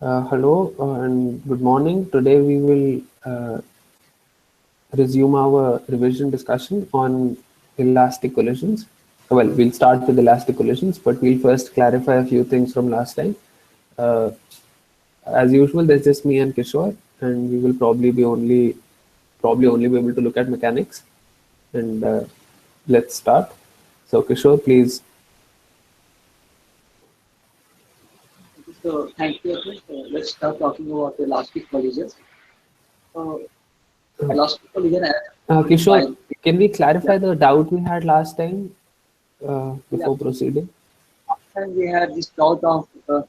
Hello and good morning. Today we will resume our revision discussion on elastic collisions. Well, we'll start with elastic collisions, but we'll first clarify a few things from last time. Uh, as usual, there's just me and Kishore, and we will probably only be able to look at mechanics. And let's start. So, Kishore, please. So thank you. Let's start talking about elastic collisions. So elastic collision as Kishore, defined. can we Yeah, clarify the doubt we had last time yeah. before proceeding? And we had this doubt of um,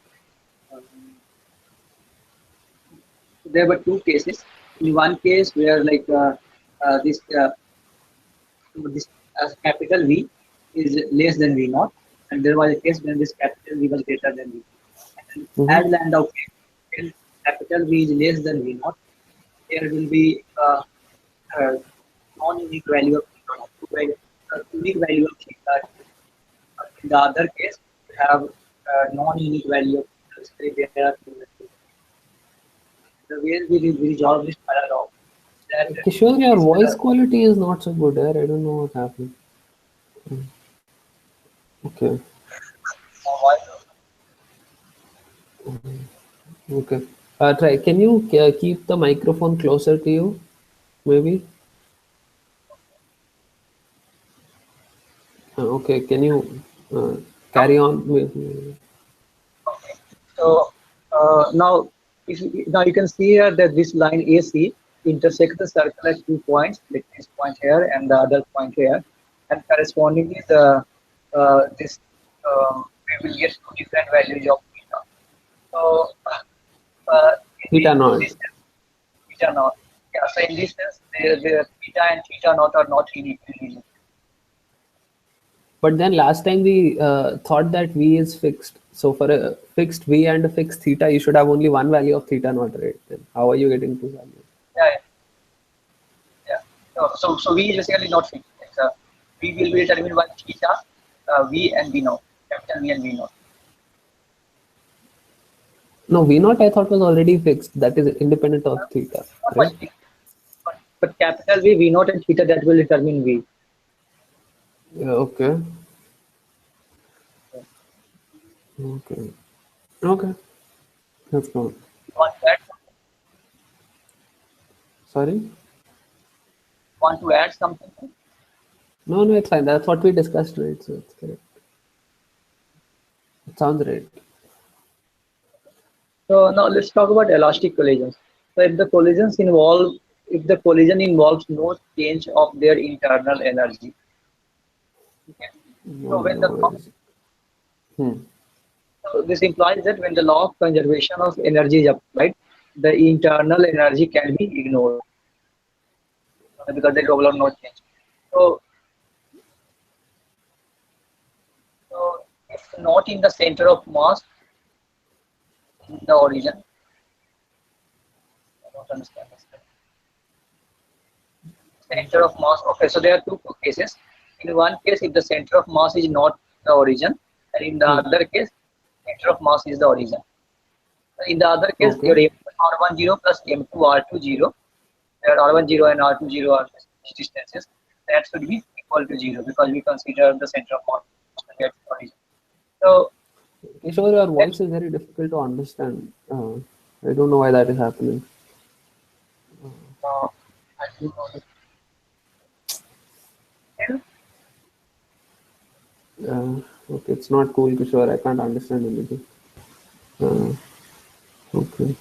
there were two cases. In one case where this capital V is less than V naught, and there was a case when this capital V was greater than V. And Mm-hmm. as Landau case, when capital V is less than V naught, there will be uh, non-unique value of theta, unique value of theta. In the other case, you have non-unique value of theta. Basically, there are two values. The way we resolve this paradox that Kishore, your this voice quality is not so good here. I don't know what's happening. Okay, okay. Try. Can you keep the microphone closer to you? Maybe. Okay. Can you carry on? okay. So now, now you can see here that this line AC intersects the circle at 2 points, like this point here and the other point here, and correspondingly the this we will get two different values of theta. So Theta in naught. this sense, theta naught. Yeah. So in this sense, the theta and theta naught are not really equal. But then last time we thought that V is fixed. So for a fixed V and a fixed theta, you should have only one value of theta naught, right? Then how are you getting two values? Yeah. Yeah. So V is basically not fixed. V will be determined by theta, V and V naught, capital V and V naught. No, V naught I thought was already fixed. That is independent of theta, Not right? much, but capital V naught and theta that will determine V. Yeah, okay. Okay. Okay. That's fine. Want to add, Sorry? want to add something? No, no, it's fine. That's what we discussed, right? So it's correct. It sounds right. So now let's talk about elastic collisions. So if the collision involves no change of their internal energy. Okay. No So when the noise. Hmm. so this implies that when the law of conservation of energy is applied, the internal energy can be ignored because there will no change. So, so if not in the center of mass in the origin, I don't understand this. Center of mass. Okay, so there are two cases. In one case, if the center of mass is not the origin, and in the Hmm. other case, center of mass is the origin. In the other case, your Okay. R10 plus M2 R20, where R10 and R20 are distances, that should be equal to 0 because we consider the center of mass to get origin. So Kishore, your let's voice is very difficult to understand. I don't know why that is happening. uh, I think Okay, it's not cool, Kishore. I can't understand anything. Uh, okay.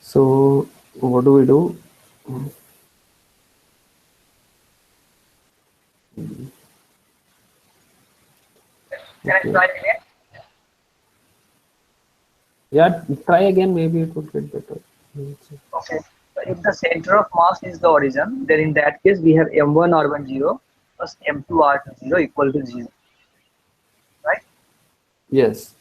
So, what do we do? can I Okay. try again? Yeah, try again. Maybe it would get better. Okay. So if the center of mass is the origin, then in that case we have M1 R10 plus M2 R20 equal to 0, right? Yes.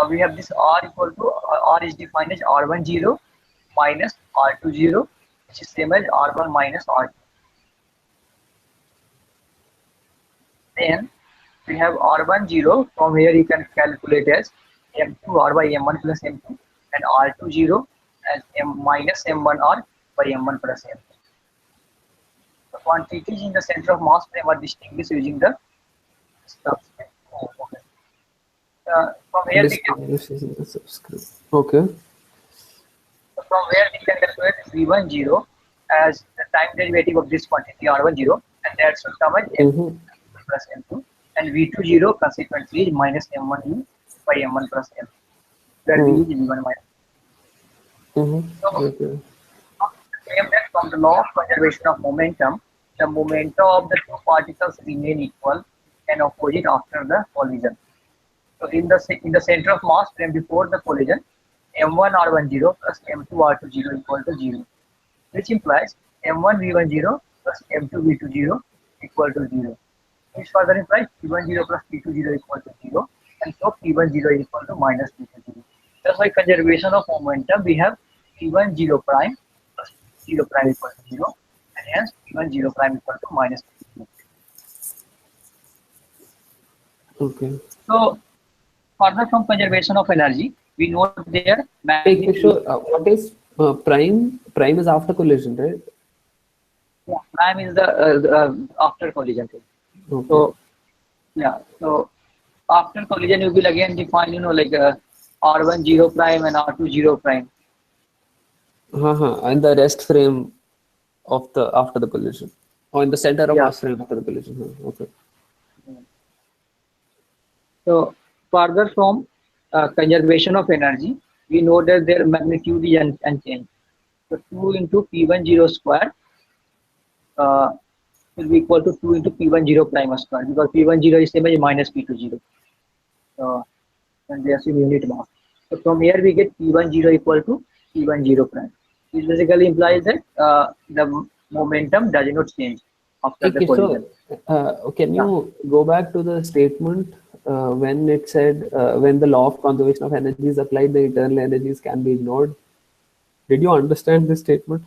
We have this R equal to R is defined as R10 minus R20, which is same as R1 minus R2. Then we have R10. From here you can calculate as M2 R by M1 plus M2, and R20 as M minus M1 R by M1 plus M2. The quantities in the center of mass frame are distinguished using the subscript. Okay. From here we can Distinguishes in the subscript. Okay. from where we can calculate V10 as the time derivative of this quantity R10, and that should come as M2 plus M2, and V20 consequently is minus M1U by M1 plus M2. Where V is V1 minus. So, Okay. claim that from the law of conservation of momentum, the momentum of the two particles remain equal and opposite after the collision. So in the center of mass frame before the collision, M1 R10 plus M2 R20 equal to 0, which implies M1 V10 plus M2 V20 equal to 0. Which further implies P10 plus P20 equal to 0, and so P10 is equal to minus P20. That's why conservation of momentum, we have P10 prime plus 0 prime equal to 0, and hence P10 prime equal to minus P20. Okay. So further from conservation of energy, we note there Hey, magnitude. Kishore, what is prime? Prime is after collision, right? Yeah, prime is the after collision thing. Okay. So yeah, so after collision you will again define, like R10 prime and R20 prime. And the rest frame of the after the collision, or in the center of Yeah. mass frame after the collision. Okay. So further from conservation of energy, we know that their magnitude is unchanged. So 2 into P10 square will be equal to 2 into P10 prime square, because P10 is same as minus P20. So, and they assume unit mass. So from here we get P10 equal to P10 prime. This basically implies that the momentum does not change after Hey, the collision. Kishore, can you go back to the statement when it said when the law of conservation of energy is applied, the internal energies can be ignored? Did you understand this statement?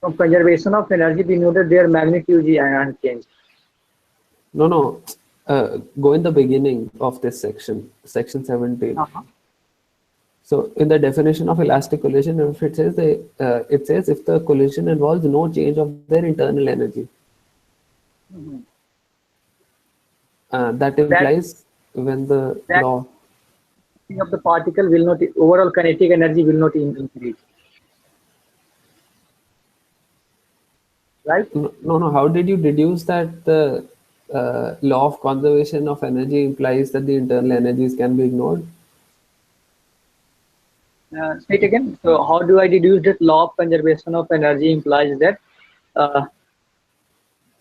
From conservation of energy, we know that their magnitude is unchanged. No. Go in the beginning of this section, section 17. So in the definition of elastic collision, if it says it says if the collision involves no change of their internal energy, that implies when the law. Of the particle will not, overall kinetic energy will not increase. Right? No. How did you deduce that the law of conservation of energy implies that the internal energies can be ignored? Say it again. So how do I deduce that law of conservation of energy implies that?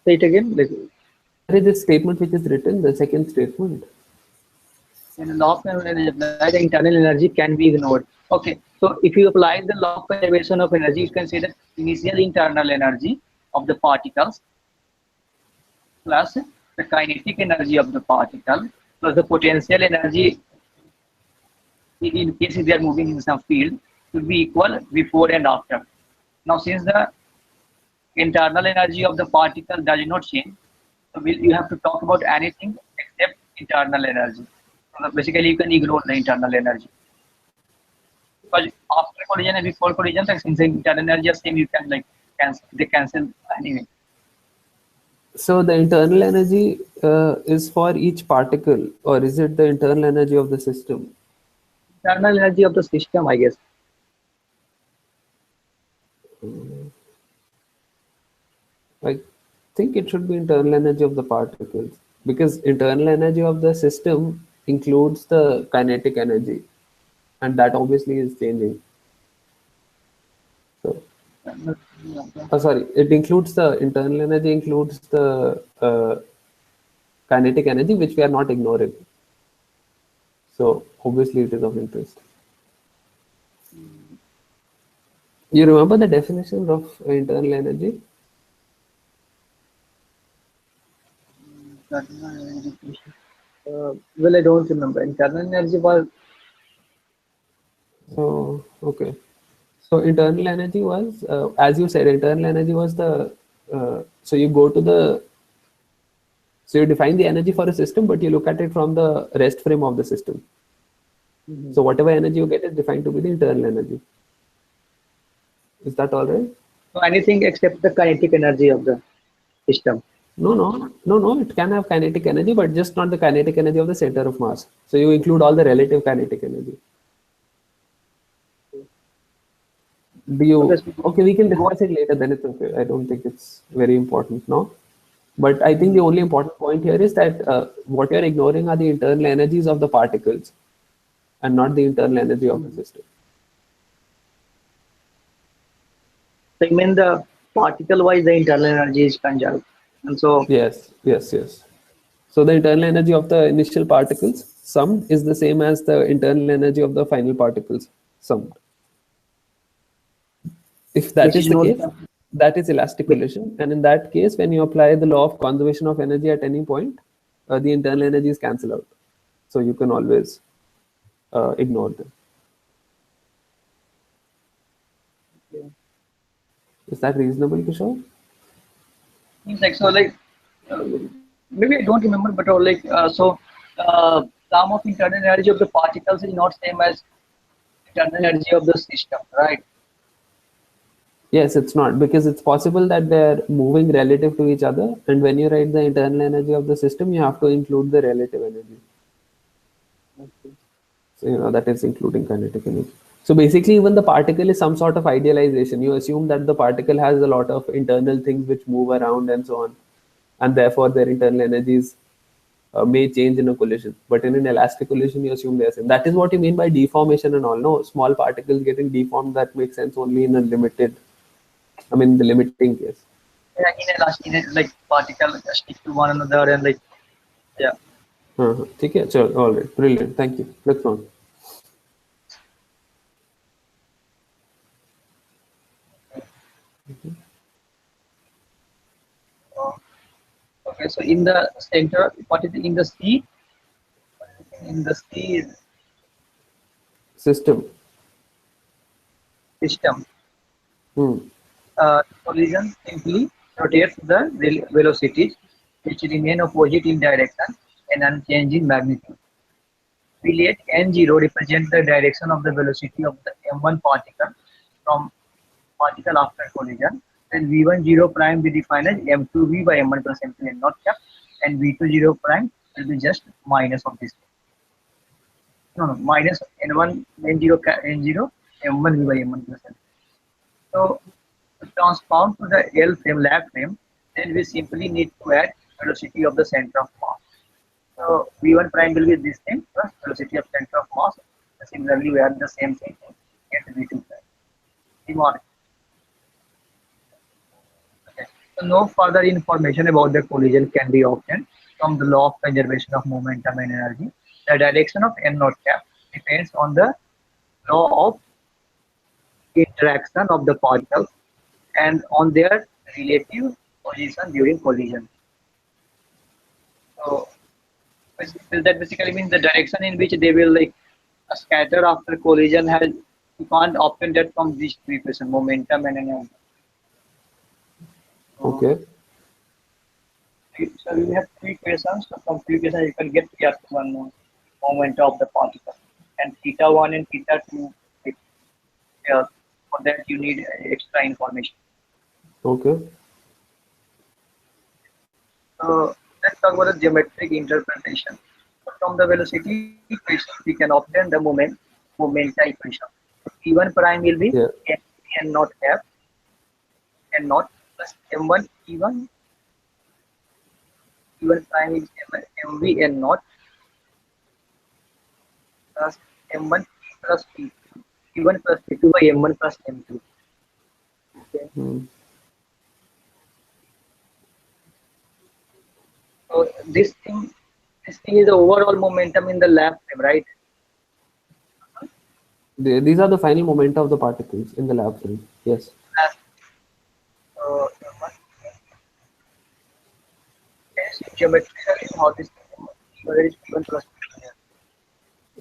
Say it again. There is this statement which is written, the second statement. In the law of energy applied, the internal energy can be ignored. Okay. So if you apply the law of conservation of energy, you can say that initial internal energy of the particles plus the kinetic energy of the particle plus the potential energy in case they are moving in some field will be equal before and after. Now since the internal energy of the particle does not change, so you have to talk about anything except internal energy. So basically you can ignore the internal energy. Because after collision and before collision, since the internal energy is same, you can cancel anyway. So the internal energy is for each particle, or is it the internal energy of the system? Internal energy of the system, I guess. I think it should be internal energy of the particles, because internal energy of the system includes the kinetic energy, and that obviously is changing. So, sorry, it includes the internal energy, includes the kinetic energy, which we are not ignoring. So obviously it is of interest. You remember the definition of internal energy? Well, I don't remember. Internal energy was. So, okay. So internal energy was, as you said, internal energy was the, so you go to the So you define the energy for a system, but you look at it from the rest frame of the system. So whatever energy you get is defined to be the internal energy. Is that all right? So anything except the kinetic energy of the system. No. It can have kinetic energy, but just not the kinetic energy of the center of mass. So you include all the relative kinetic energy. Do you? Okay, we can discuss it later. Then it's okay. I don't think it's very important now. But I think the only important point here is that what you're ignoring are the internal energies of the particles, and not the internal energy of the system. So you mean the particle-wise, the internal energy is conserved, and so Yes. So the internal energy of the initial particles summed is the same as the internal energy of the final particles summed. If that which is is the known. case, that is elastic collision. And in that case, when you apply the law of conservation of energy at any point, the internal energies cancel out. So you can always ignore them. Is that reasonable, Kishore? Seems like so like uh, maybe I don't remember, but sum of internal energy of the particles is not same as internal energy of the system, right? Yes, it's not, because it's possible that they're moving relative to each other. And when you write the internal energy of the system, you have to include the relative energy. So, that is including kinetic energy. So basically, even the particle is some sort of idealization. You assume that the particle has a lot of internal things which move around and so on, and therefore their internal energies may change in a collision. But in an elastic collision, you assume they're same. That is what you mean by deformation and all. No, small particles getting deformed, that makes sense only in a limited, the limiting case. Yeah, in a like particle stick to one another and like yeah. ठीक है, चलो, all right, brilliant, thank you. Let's on. Okay, so in the center, what is in the sea? In the sea is System. system. Hmm. Collision simply rotates the velocities which remain opposite in direction and unchanging magnitude. We let n0 represent the direction of the velocity of the m1 particle from particle after collision. Then v10 prime we define as m2v by m1 plus m2 n not cap, and v20 prime will be just minus of this. No, minus n1 n0 n0 m1 v by m1 plus m2. So to transform to the L frame, lab frame, then we simply need to add velocity of the center of mass. So v1 prime will be this thing plus velocity of center of mass. Similarly, we add the same thing get v2 prime. Okay. So no further information about the collision can be obtained from the law of conservation of momentum and energy. The direction of n naught cap depends on the law of interaction of the particles and on their relative position during collision. So that basically means the direction in which they will like scatter after collision has you can't obtain that from these two equations, momentum and energy. Okay. So we have three equations. So from three equations you can get just one moment of the particle, and theta 1 and theta 2. For that you need extra information. Okay. So let's talk about the geometric interpretation. So from the velocity equation, we can obtain the momenta equation. P1 prime will be n naught f n naught plus m1 e1. P1 prime is mv n naught plus m1 plus p2. P1 plus p2 by m1 plus m2. Okay. So this thing is the overall momentum in the lab frame, right? These are the final momenta of the particles in the lab frame. Yes. So geometrically how this whether it's P1 plus P2.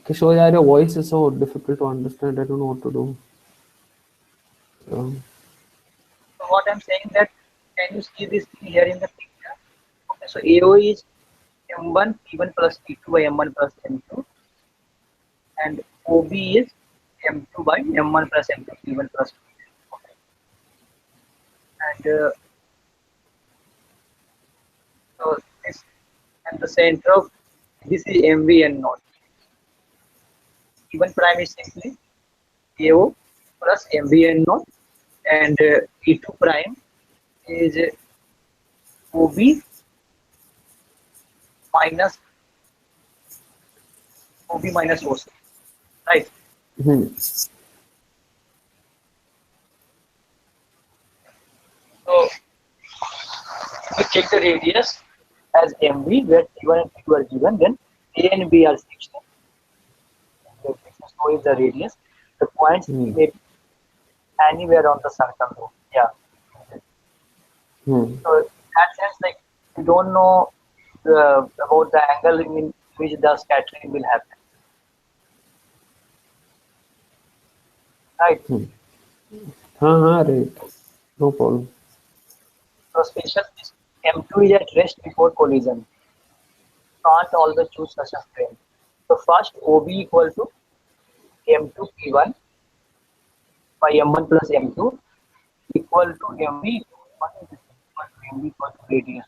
Kishore, yaar, your voice is so difficult to understand. I don't know what to do. So what I'm saying that can you see this thing here in the picture? Okay, so AO is M1 P1 plus P2 by M1 plus M2, and OB is M2 by M1 plus M2 P1 plus P2. Okay. And so this, and the center of this is MV and not. P1 prime is simply AO plus MV and not, and P2 prime is OB minus OB minus OC, right? Hmm. So we check the radius as MV, where T1 and T2 are given, then A and B are 16. So is the radius. The points may be anywhere on the circle though. Yeah. Hmm. So in that sense, like we don't know about the angle in which the scattering will happen. Right. Right. No problem. So special is M2 is at rest before collision. Can't always choose such a frame. So first OB equal to M2 P1 by M1 plus M2 equal to MV equal to MV equal to radius.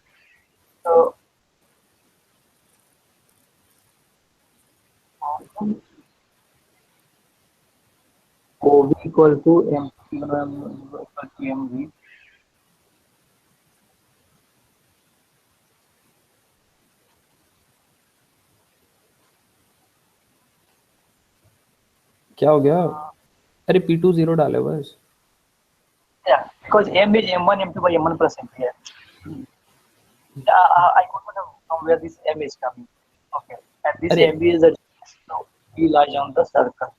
So OB equal to M equal to MV. क्या हो गया? अरे P2 0 डाले बस. Yeah, because M is M1 M2 by M1 plus M2. Yeah. I don't know from where this M is coming. Okay, and this अरे, MV is the so B lies on the circle.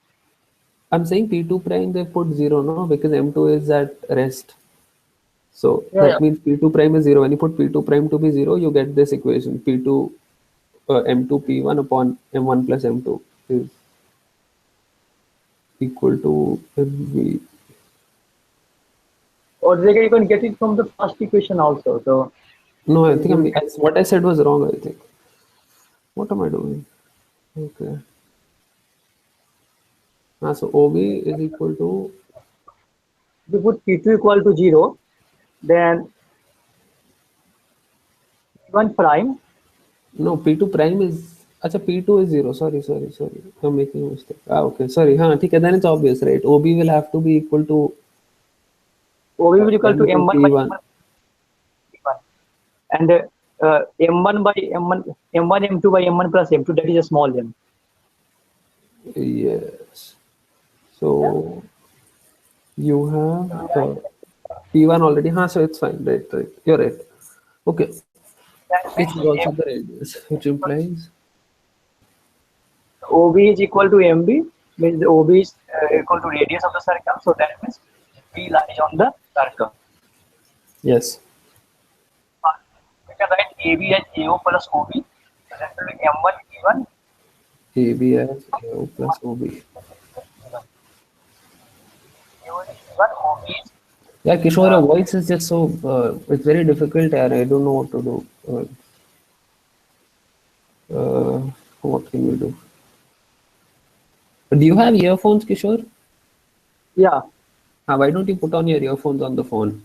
I'm saying P2 prime they put 0 no because M2 is at rest. So Yeah, that yeah. means P2 prime is 0. When you put P2 prime to be 0, you get this equation P2 M2 P1 upon M1 plus M2 is equal to MV. Or you can get it from the first equation also. So No, I you think will what I said was wrong, I think. What am I doing? Okay. So OB is equal to, if you put P2 equal to 0, then P1 prime. no, P2 prime is, acha, P2 is 0. Sorry. I'm making a mistake. Okay. Sorry. ठीक है, then it's obvious, right? OB will have to be equal to OB is equal to M2 M1 by P1. M1 P1. And M1 by M1 M1 M2 by M1 plus M2, that is a small m. Yes. So you have P1 already. So it's fine. Right. You're right. Okay. That Which means is also the radius, which implies OB is equal to MB, means the OB is equal to radius of the circle. So that means B lies on the circle. yes. We can write AB as AO plus OB. So that will be M1 P1. AB as AO plus OB. AO is P1, OB is Yeah, Kishore, your voice is just so, it's very difficult and I don't know what to do. What can we do? Do you have earphones, Kishore? yeah. Why don't you put on your earphones on the phone?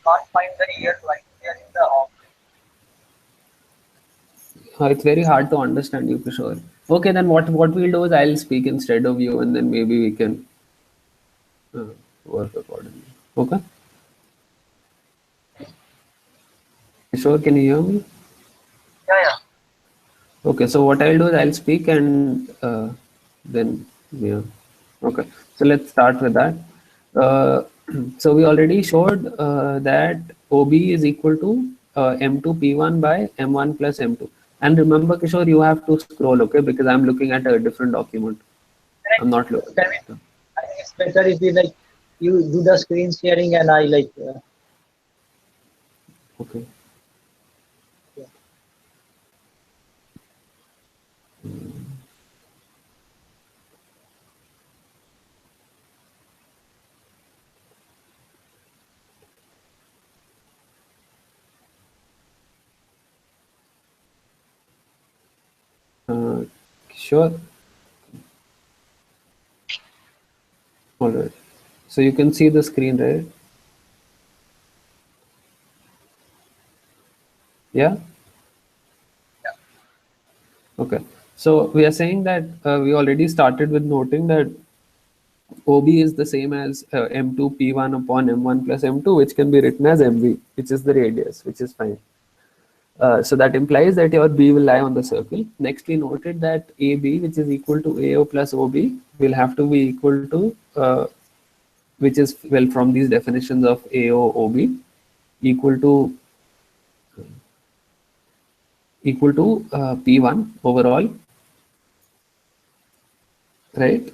can't find the year right there in the It's very hard to understand you, Kishore. Okay, then what we'll do is I'll speak instead of you, and then maybe we can uh, work accordingly. Okay, Kishore, can you hear me? yeah. Okay, so what I'll do is I'll speak and then yeah. Okay, so let's start with that. Uh, so we already showed that OB is equal to M2 P1 by M1 plus M2. And remember, Kishore, you have to scroll, okay? Because I'm looking at a different document. I'm not looking Can at we, it. I think it's better if we like you do the screen sharing and I like Okay. yeah. Sure. All right. So you can see the screen, right? Yeah. Okay. So we are saying that we already started with noting that OB is the same as M2 P1 upon M1 plus M2, which can be written as MV, which is the radius, which is fine. So that implies that your B will lie on the circle. Next, we noted that AB, which is equal to AO plus OB, will have to be equal to, which is, well, from these definitions of AO OB, equal to P1 overall, right?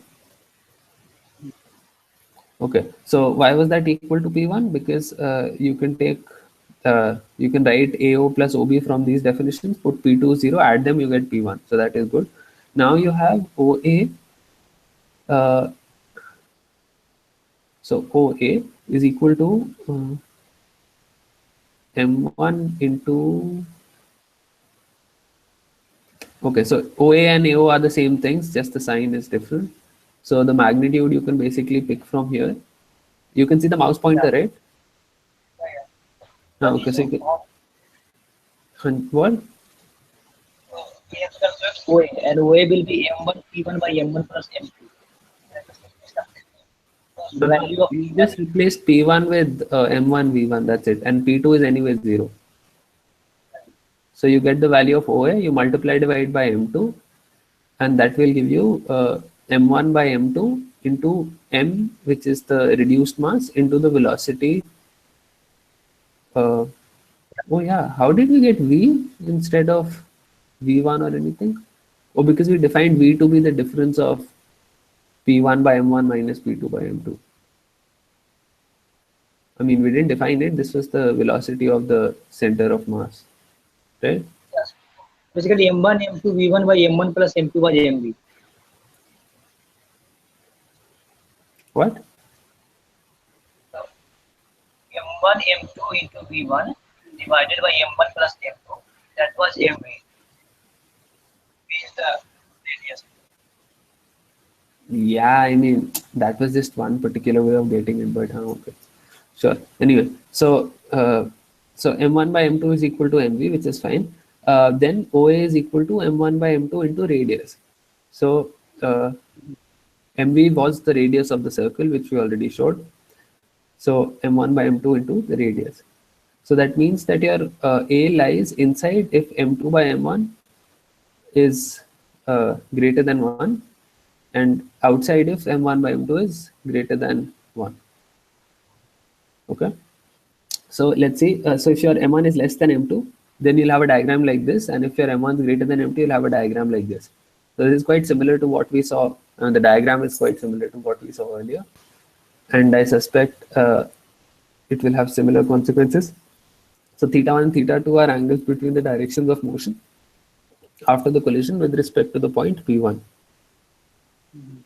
Okay, so why was that equal to P1? Because you can write AO plus OB from these definitions, put P2 0, add them, you get P1. So that is good. Now you have OA. So OA is equal to M1 into. Okay, so OA and AO are the same things, just the sign is different. So the magnitude you can basically pick from here. You can see the mouse pointer, right? Yeah. Okay, so you can, what? OA and OA will be M1 P1 by M1 plus M2. The No, no, value of you P1 just replace P1 with M1 V1, that's it. And P2 is anyway 0. So you get the value of OA, you multiply divide by M2, and that will give you M1 by M2 into M, which is the reduced mass, into the velocity. Oh yeah, how did we get V instead of V1 or anything? Oh, because we defined V to be the difference of P1 by M1 minus P2 by M2. I mean, we didn't define it. This was the velocity of the center of mass, right? yes. Basically M1 M2 V1 by M1 plus M2 by MV. What? So M1 M2 into V1 divided by M1 plus M2. That was MV. V is the radius. Yeah, I mean, that was just one particular way of getting it, but okay. Sure. Anyway, so M1 by M2 is equal to MV, which is fine. Then OA is equal to M1 by M2 into radius. So MV was the radius of the circle, which we already showed. So M1 by M2 into the radius. So that means that your A lies inside if M2 by M1 is greater than 1, and outside if M1 by M2 is greater than 1. Okay. So let's see. So if your M1 is less than M2, then you'll have a diagram like this. And if your M1 is greater than M2, you'll have a diagram like this. So this is quite similar to what we saw. The diagram is quite similar to what we saw earlier. And I suspect it will have similar consequences. So theta 1 and theta 2 are angles between the directions of motion after the collision with respect to the point P1.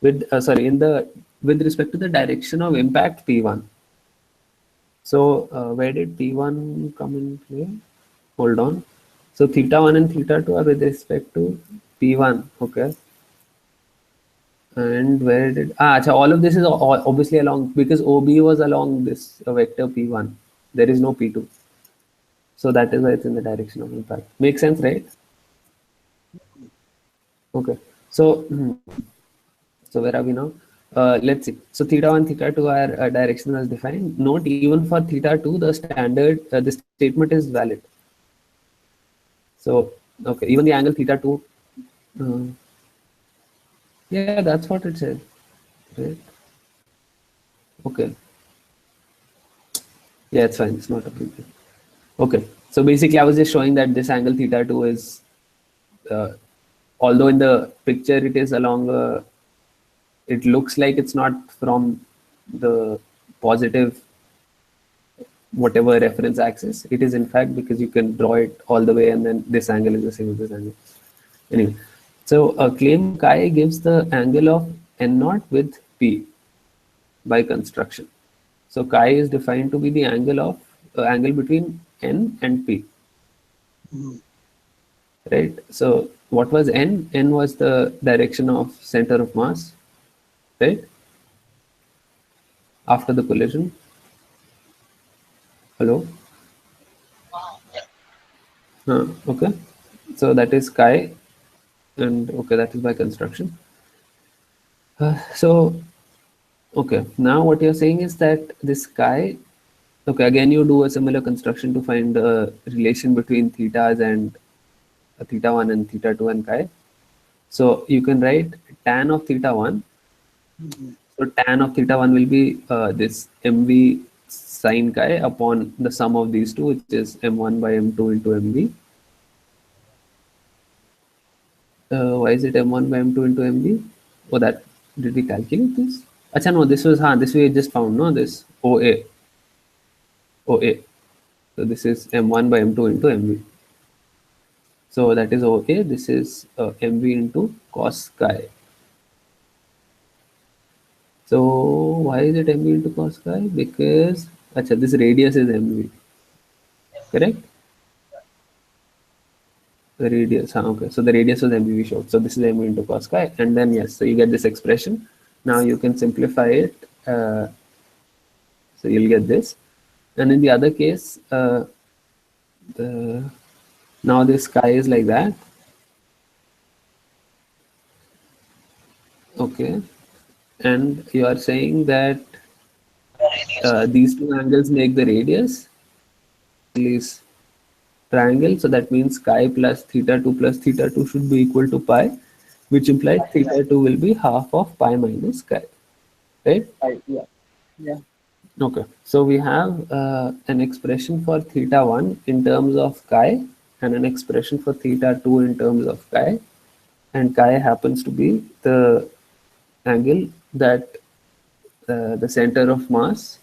With respect to the direction of impact P1. So where did P1 come in play? Hold on. So theta 1 and theta 2 are with respect to P1. Okay. And where did so all of this is obviously along, because OB was along this vector P1. There is no P2. So that is why it's in the direction of impact. Makes sense, right? Okay. So, so where are we now? Let's see. So theta 1, theta 2 are direction as defined. Note, even for theta 2, the standard, the statement is valid. So, okay, even the angle theta 2, yeah, that's what it said, right? Okay. Yeah, it's fine. It's not a big deal. Okay. So basically, I was just showing that this angle theta 2 is, although in the picture it is along it looks like it's not from the positive whatever reference axis. It is in fact because you can draw it all the way and then this angle is the same as this angle. Anyway, so claim chi gives the angle of n naught with p by construction. So chi is defined to be the angle of angle between n and p. Right. So what was n? N was the direction of center of mass, right? After the collision. Hello. Okay. So that is chi, and okay, that is by construction. So okay, now what you're saying is that this chi, okay, again you do a similar construction to find the relation between thetas and theta 1 and theta 2 and chi. So you can write tan of theta 1. So tan of theta 1 will be this mv sine chi upon the sum of these two, which is m1 by m2 into mv. Why is it m1 by m2 into mv? Oh, that did we calculate this? Acha, no, this was this we just found, no, this OA. So this is m1 by m2 into mv. So that is OA. This is mv into cos chi. So why is it mv into cos chi? Because acha, this radius is mv. Correct? The radius. Okay. So the radius was mv we showed. So this is mv into cos chi, and then yes. So you get this expression. Now you can simplify it. So you'll get this. And in the other case, now this chi is like that. Okay. And you are saying that these two angles make the radius, is triangle. So that means chi plus theta 2 should be equal to pi, which implies theta 2 will be half of pi minus chi. Right? Yeah. Okay. So we have an expression for theta 1 in terms of chi and an expression for theta 2 in terms of chi. And chi happens to be the angle that the center of mass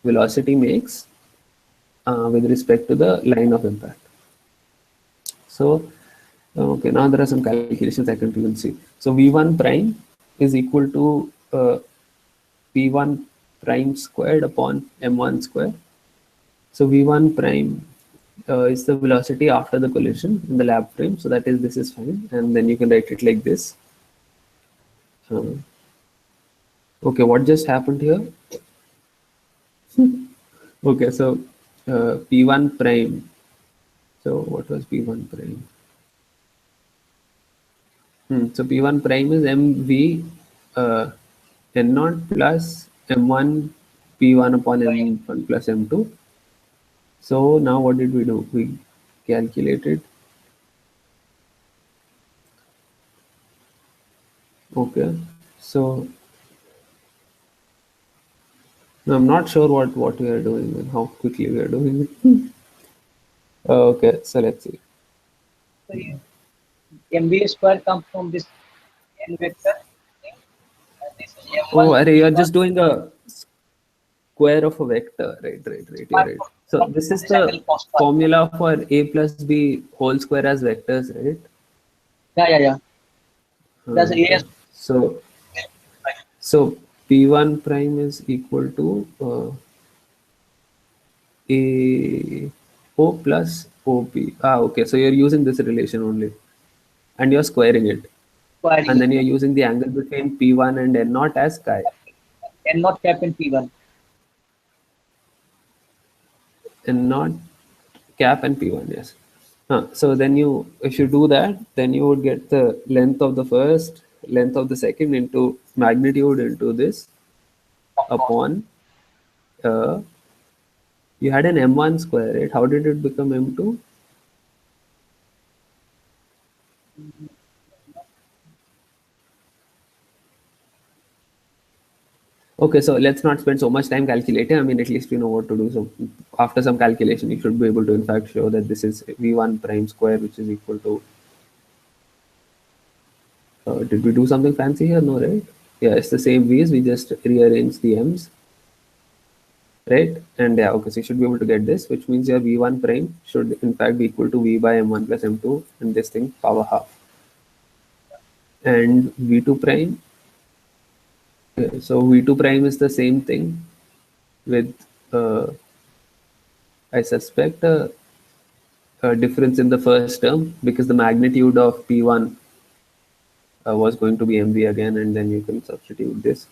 velocity makes with respect to the line of impact. So, okay, now there are some calculations I can even see. So V1 prime is equal to P1 prime squared upon M1 square. So V1 prime is the velocity after the collision in the lab frame. So that is, this is fine. And then you can write it like this. Okay, what just happened here? Okay, so P1 prime. So what was P1 prime? So P1 prime is MV N0 plus M1 P1 upon M1 plus M2. So now what did we do? We calculated. Okay, so now I'm not sure what we are doing and how quickly we are doing it. Okay, so let's see. So mv square comes from this n vector. Oh, array, you're just doing a square of a vector, right? You're right. So this is the formula for a plus b whole square as vectors, right? Yeah. That's Okay. AS. So P1 prime is equal to a O plus OP. Okay. So you're using this relation only, and you're squaring it, and then you're using the angle between P1 and N0 as chi. N not cap in P1. and not cap and P1, yes. So then if you do that, then you would get the length of the first, length of the second into magnitude into this Of course. upon, you had an M1 square, right? How did it become M2? Okay, so let's not spend so much time calculating. I mean, at least we know what to do. So after some calculation, you should be able to in fact show that this is V1 prime square, which is equal to, did we do something fancy here? No, right? Yeah, it's the same V's. We just rearrange the M's, right? And yeah, okay, so you should be able to get this, which means your V1 prime should in fact be equal to V by M1 plus M2 and this thing power half. And V2 prime, okay, so V2 prime is the same thing with, I suspect, a difference in the first term because the magnitude of P1 was going to be MV again, and then you can substitute this.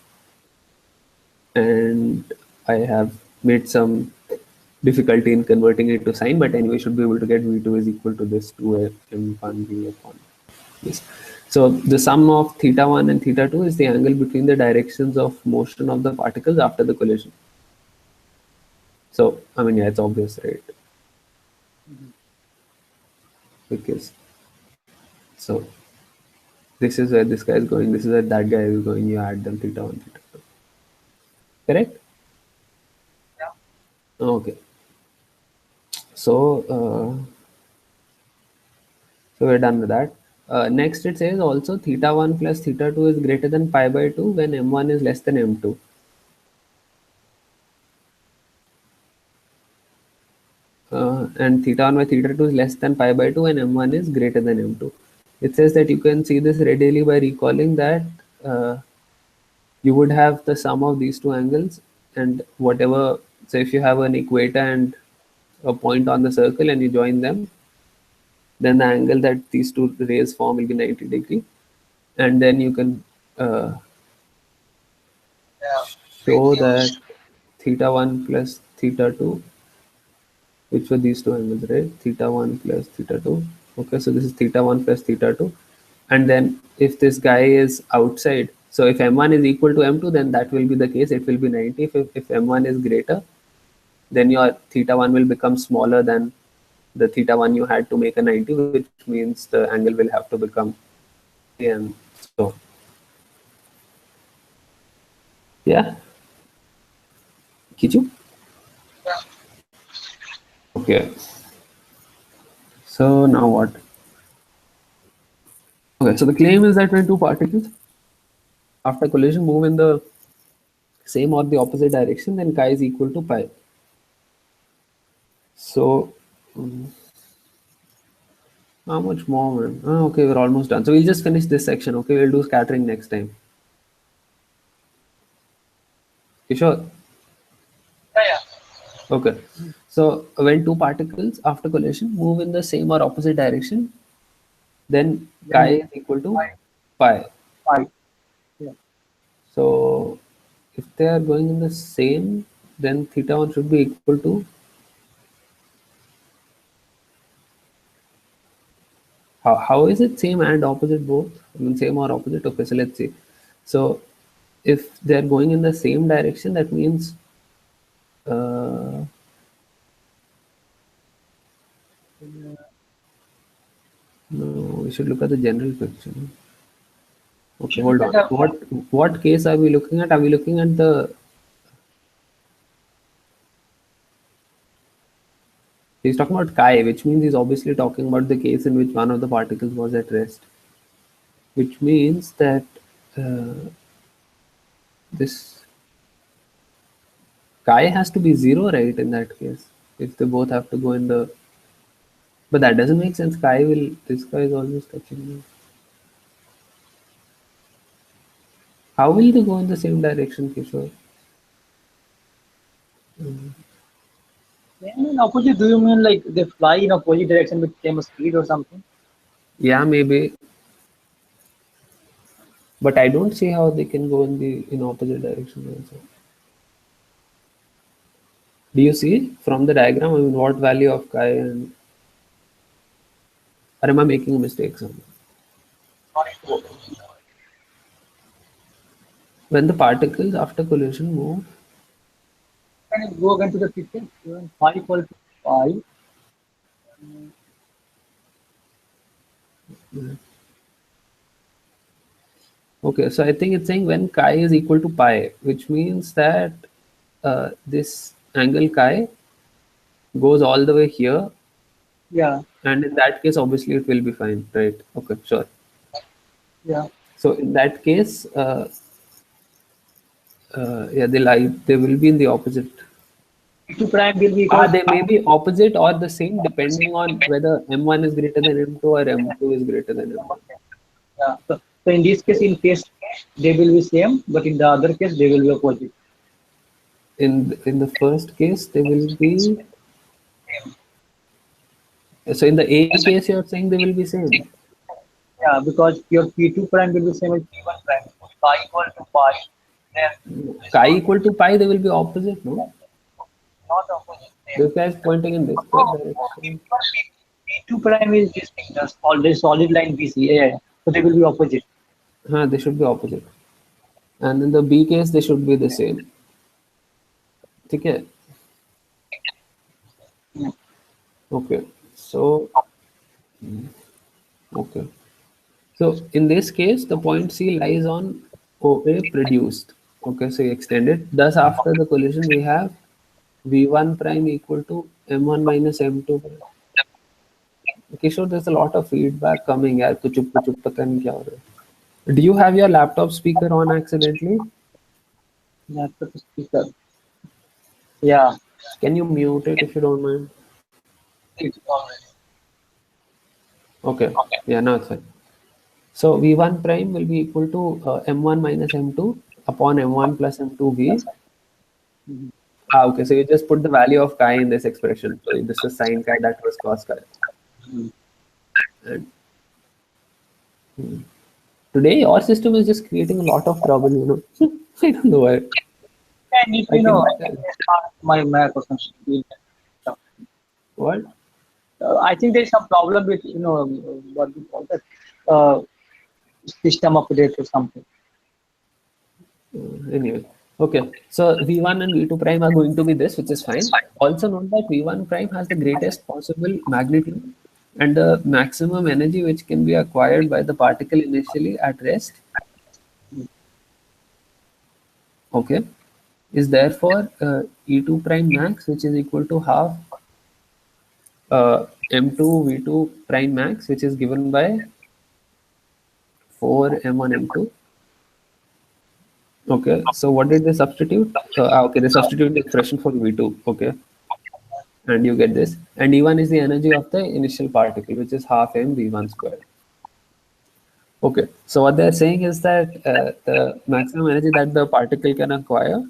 And I have made some difficulty in converting it to sign, but anyway, should be able to get V2 is equal to this 2M1 V upon this. So the sum of θ1 and θ2 is the angle between the directions of motion of the particles after the collision. So, I mean, yeah, it's obvious, right? Because, so this is where this guy is going, this is where that guy is going, you add them θ1, θ2. Correct? Yeah. Okay. So, so we're done with that. Next it says also θ1 plus θ2 is greater than pi by 2 when m1 is less than m2. And θ1 by θ2 is less than pi by 2 and m1 is greater than m2. It says that you can see this readily by recalling that you would have the sum of these two angles and whatever. So if you have an equator and a point on the circle and you join them, then the angle that these two rays form will be 90 degree, and then you can show that θ1 plus θ2, which were these two angles, right? θ1 plus θ2. Okay, so this is θ1 plus θ2. And then if this guy is outside, so if m1 is equal to m2, then that will be the case. It will be 90. If m1 is greater, then your θ1 will become smaller than the θ1 you had to make a 90, which means the angle will have to become, and so yeah. Kichu? Yeah. Okay. So now what? Okay, so the claim is that when two particles after collision move in the same or the opposite direction, then chi is equal to pi. So how much more, man? Oh, okay, we're almost done. So we'll just finish this section. Okay, we'll do scattering next time. You sure? Yeah. Okay. So when two particles after collision move in the same or opposite direction, then chi is equal to pi. Pi. Yeah. So if they are going in the same, then θ1 should be equal to, how is it same and opposite both? I mean, same or opposite? Okay, so let's see. So if they're going in the same direction, that means no, we should look at the general picture. Okay, hold on. What case are we looking at? Are we looking at the? He's talking about chi, which means he's obviously talking about the case in which one of the particles was at rest. Which means that this chi has to be 0, right, in that case, if they both have to go in the, but that doesn't make sense. This guy is always touching me. How will they go in the same direction, Kishore? In opposite, do you mean like they fly in opposite direction with same speed or something? Yeah, maybe, but I don't see how they can go in opposite direction also. Do you see from the diagram, I mean, what value of chi and, or am I making a mistake somewhere? When the particles after collision move, Can you go again to the picture? When phi equal to phi, okay, so I think it's saying when chi is equal to pi, which means that this angle chi goes all the way here, yeah, and in that case, obviously, it will be fine, right? Okay, sure. yeah. So in that case, yeah, they will be in the opposite. P2 prime will be Ah, equal to they may be opposite or the same depending on whether M1 is greater than M2 or M2 is greater than M1. yeah. So in this case, they will be same, but in the other case they will be opposite. In the first case, they will be. So in the A case, you're saying they will be same. Yeah, because your P2 prime will be same as P1 prime. So phi equal to phi, then this Chi one equal to pi, they will be opposite, no? not opposite. Same. This guy is pointing in this Oh, direction. P2 prime is this thing, the solid line BC. Yeah, yeah. So they will be opposite. They should be opposite. And in the B case, they should be the same. Okay. Yeah. Okay. So, okay. So in this case, the point C lies on OA produced. Okay, so you extend it. Thus, after the collision, we have V1 prime equal to M1 minus M2 prime. Okay, so there's a lot of feedback coming. यार कुछ पता नहीं क्या हो रहा है. Do you have your laptop speaker on accidentally? That's the speaker. Yeah. Can you mute it if you don't mind? It's already. Okay. Yeah, now it's fine. So V1 prime will be equal to M1 minus M2 upon M1 plus M2V. Okay, so you just put the value of chi in this expression. So this is sine chi, that was cos chi. And today your system is just creating a lot of trouble, you know. I don't know why. I need to I know can my Mac or something. what? I think there is some problem with what we call that system update or something. Anyway, okay. So V1 and V2 prime are going to be this, which is fine. Also note that V1 prime has the greatest possible magnitude and the maximum energy which can be acquired by the particle initially at rest. Okay, is therefore E2 prime max, which is equal to half M2 V2 prime max, which is given by 4 M1 M2. Okay, so what did they substitute? Okay, they substitute the expression for V2. Okay, and you get this. And E1 is the energy of the initial particle, which is half m V1 squared. Okay, so what they're saying is that the maximum energy that the particle can acquire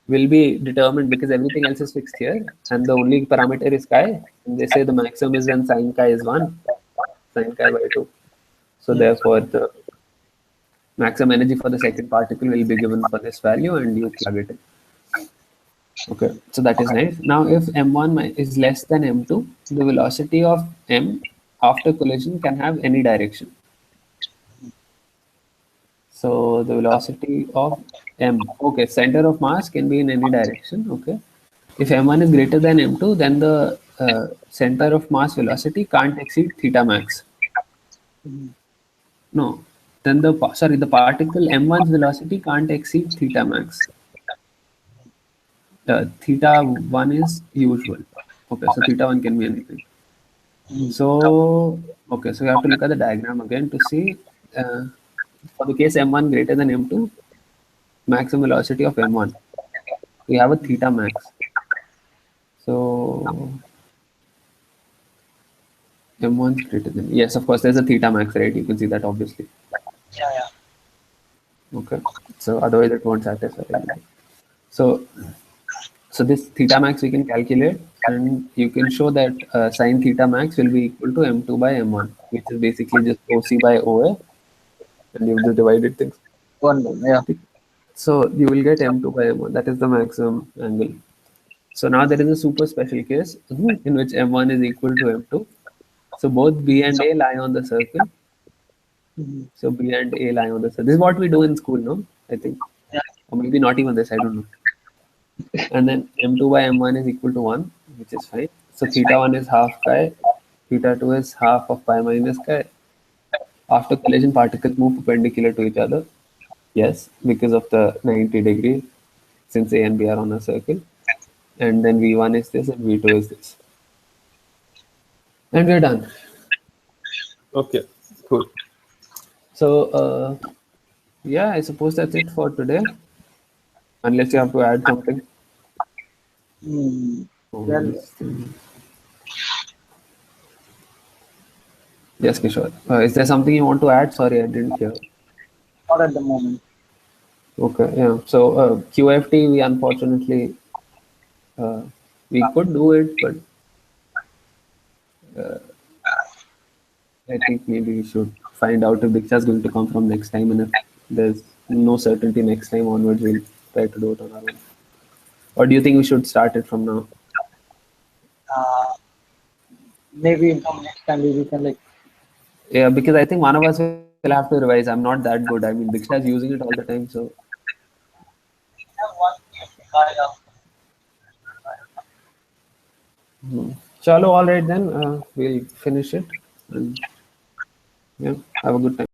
will be determined because everything else is fixed here, and the only parameter is chi. And they say the maximum is when sine chi is 1, sine chi by 2. So therefore, the maximum energy for the second particle will be given for this value, and you plug it in. Okay, so that is nice. Now, if m1 is less than m2, the velocity of m after collision can have any direction. So the velocity of m, okay, center of mass can be in any direction. Okay, if m1 is greater than m2, then the center of mass velocity can't exceed theta max. No, then the particle m1's velocity can't exceed theta max. Theta 1 is usual. Okay, so theta 1 can be anything. So, okay, so you have to look at the diagram again to see for the case m1 greater than m2, maximum velocity of m1. We have a theta max. So, m1 is greater than, yes, of course, there's a theta max, right? You can see that obviously. Yeah. Okay, so otherwise it won't satisfy. So this theta max we can calculate, and you can show that sine theta max will be equal to m2 by m1, which is basically just OC by OA, and you've just divided things. One more. Yeah. So you will get m2 by m1. That is the maximum angle. So now there is a super special case in which m1 is equal to m2. So both B and A lie on the circle. Mhm. So B and A lie on the circle. This is what we do in school, no? I think. Yeah. Or maybe not even this, I don't know. And then m2 by m1 is equal to 1, which is fine. So theta 1 is half chi, theta 2 is half of pi minus chi. After collision, particles move perpendicular to each other. Yes, because of the 90 degree, since A and B are on a circle. And then V1 is this and V2 is this. And we're done. Okay, cool. So, yeah, I suppose that's it for today. Unless you have to add something. Hmm. Oh, Well, this thing. Yes, Kishore. Is there something you want to add? Sorry, I didn't hear. not at the moment. Okay, yeah. So QFT, we unfortunately uh, we could do it, but I think maybe we should find out if Diksha is going to come from next time, and if there's no certainty next time onwards, we'll try to do it on our own. Or do you think we should start it from now? Uh, Maybe from next time we can like. Yeah, because I think one of us will have to revise. I'm not that good. I mean, Diksha is using it all the time, so Have one guy, chalo, all right then. We'll finish it. And, yeah, have a good time.